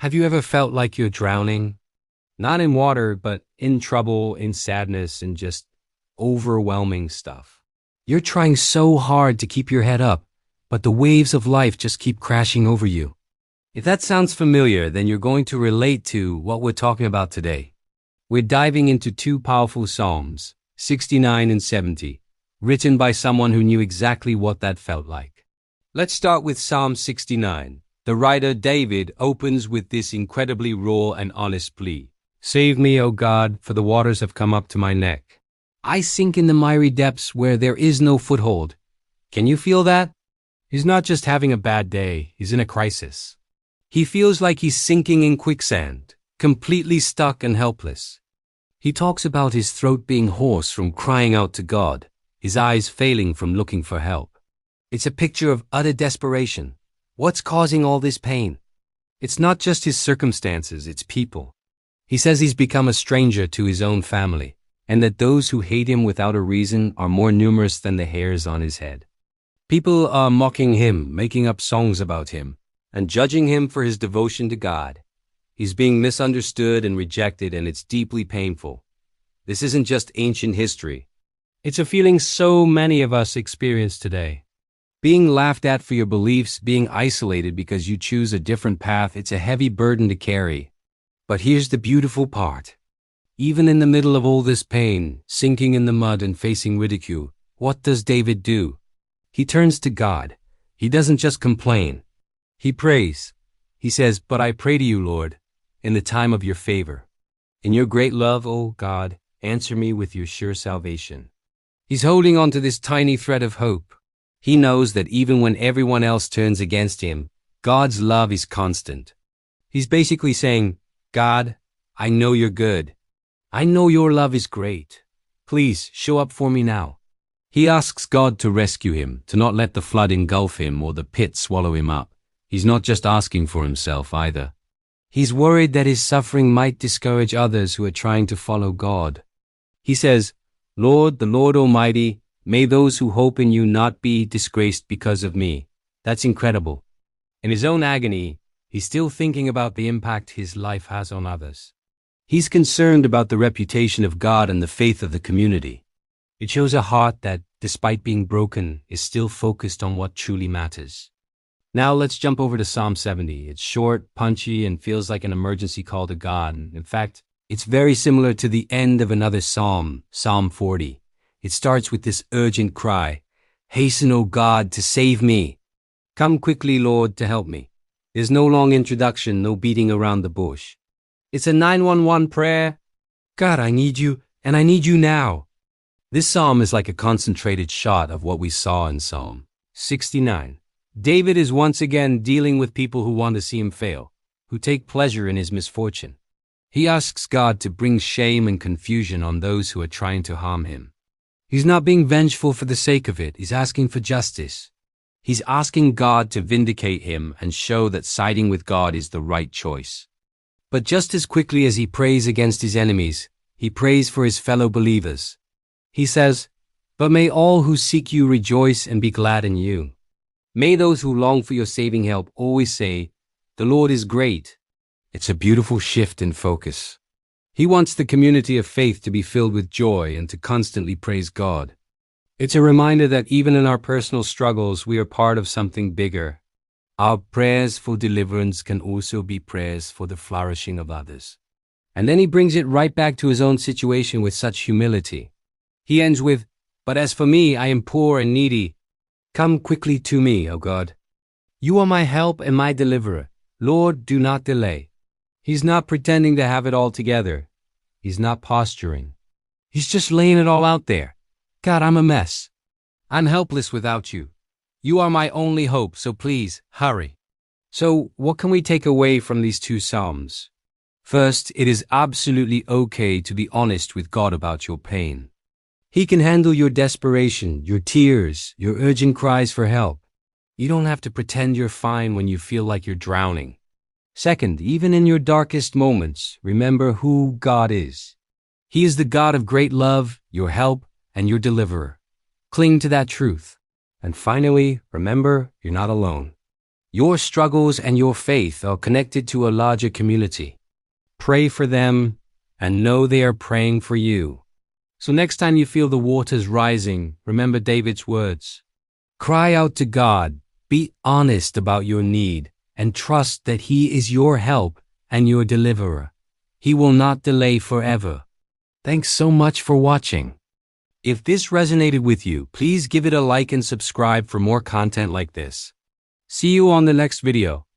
Have you ever felt like you're drowning? Not in water, but in trouble, in sadness, and just overwhelming stuff. You're trying so hard to keep your head up, but the waves of life just keep crashing over you. If that sounds familiar, then you're going to relate to what we're talking about today. We're diving into two powerful Psalms, 69 and 70, written by someone who knew exactly what that felt like. Let's start with Psalm 69. The writer David opens with this incredibly raw and honest plea. Save me, O God, for the waters have come up to my neck. I sink in the miry depths where there is no foothold. Can you feel that? He's not just having a bad day, he's in a crisis. He feels like he's sinking in quicksand, completely stuck and helpless. He talks about his throat being hoarse from crying out to God, his eyes failing from looking for help. It's a picture of utter desperation. What's causing all this pain? It's not just his circumstances, it's people. He says he's become a stranger to his own family, and that those who hate him without a reason are more numerous than the hairs on his head. People are mocking him, making up songs about him, and judging him for his devotion to God. He's being misunderstood and rejected, and it's deeply painful. This isn't just ancient history. It's a feeling so many of us experience today. Being laughed at for your beliefs, being isolated because you choose a different path, it's a heavy burden to carry. But here's the beautiful part. Even in the middle of all this pain, sinking in the mud and facing ridicule, what does David do? He turns to God. He doesn't just complain. He prays. He says, "But I pray to you, Lord, in the time of your favor. In your great love, O God, answer me with your sure salvation." He's holding on to this tiny thread of hope. He knows that even when everyone else turns against him, God's love is constant. He's basically saying, God, I know you're good. I know your love is great. Please show up for me now. He asks God to rescue him, to not let the flood engulf him or the pit swallow him up. He's not just asking for himself either. He's worried that his suffering might discourage others who are trying to follow God. He says, Lord, the Lord Almighty, may those who hope in you not be disgraced because of me. That's incredible. In his own agony, he's still thinking about the impact his life has on others. He's concerned about the reputation of God and the faith of the community. It shows a heart that, despite being broken, is still focused on what truly matters. Now let's jump over to Psalm 70. It's short, punchy, and feels like an emergency call to God. In fact, it's very similar to the end of another psalm, Psalm 40. It starts with this urgent cry, "Hasten, O God, to save me. Come quickly, Lord, to help me." There's no long introduction, no beating around the bush. It's a 911 prayer. God, I need you, and I need you now. This psalm is like a concentrated shot of what we saw in Psalm 69. David is once again dealing with people who want to see him fail, who take pleasure in his misfortune. He asks God to bring shame and confusion on those who are trying to harm him. He's not being vengeful for the sake of it. He's asking for justice. He's asking God to vindicate him and show that siding with God is the right choice. But just as quickly as he prays against his enemies, he prays for his fellow believers. He says, "But may all who seek you rejoice and be glad in you. May those who long for your saving help always say, 'The Lord is great.'" It's a beautiful shift in focus. He wants the community of faith to be filled with joy and to constantly praise God. It's a reminder that even in our personal struggles, we are part of something bigger. Our prayers for deliverance can also be prayers for the flourishing of others. And then he brings it right back to his own situation with such humility. He ends with, "But as for me, I am poor and needy. Come quickly to me, O God. You are my help and my deliverer. Lord, do not delay." He's not pretending to have it all together. He's not posturing. He's just laying it all out there. God, I'm a mess. I'm helpless without you. You are my only hope, so please, hurry. So, what can we take away from these two psalms? First, it is absolutely okay to be honest with God about your pain. He can handle your desperation, your tears, your urgent cries for help. You don't have to pretend you're fine when you feel like you're drowning. Second, even in your darkest moments, remember who God is. He is the God of great love, your help, and your deliverer. Cling to that truth. And finally, remember, you're not alone. Your struggles and your faith are connected to a larger community. Pray for them and know they are praying for you. So next time you feel the waters rising, remember David's words. Cry out to God, be honest about your need, and trust that He is your help and your deliverer. He will not delay forever. Thanks so much for watching. If this resonated with you, please give it a like and subscribe for more content like this. See you on the next video.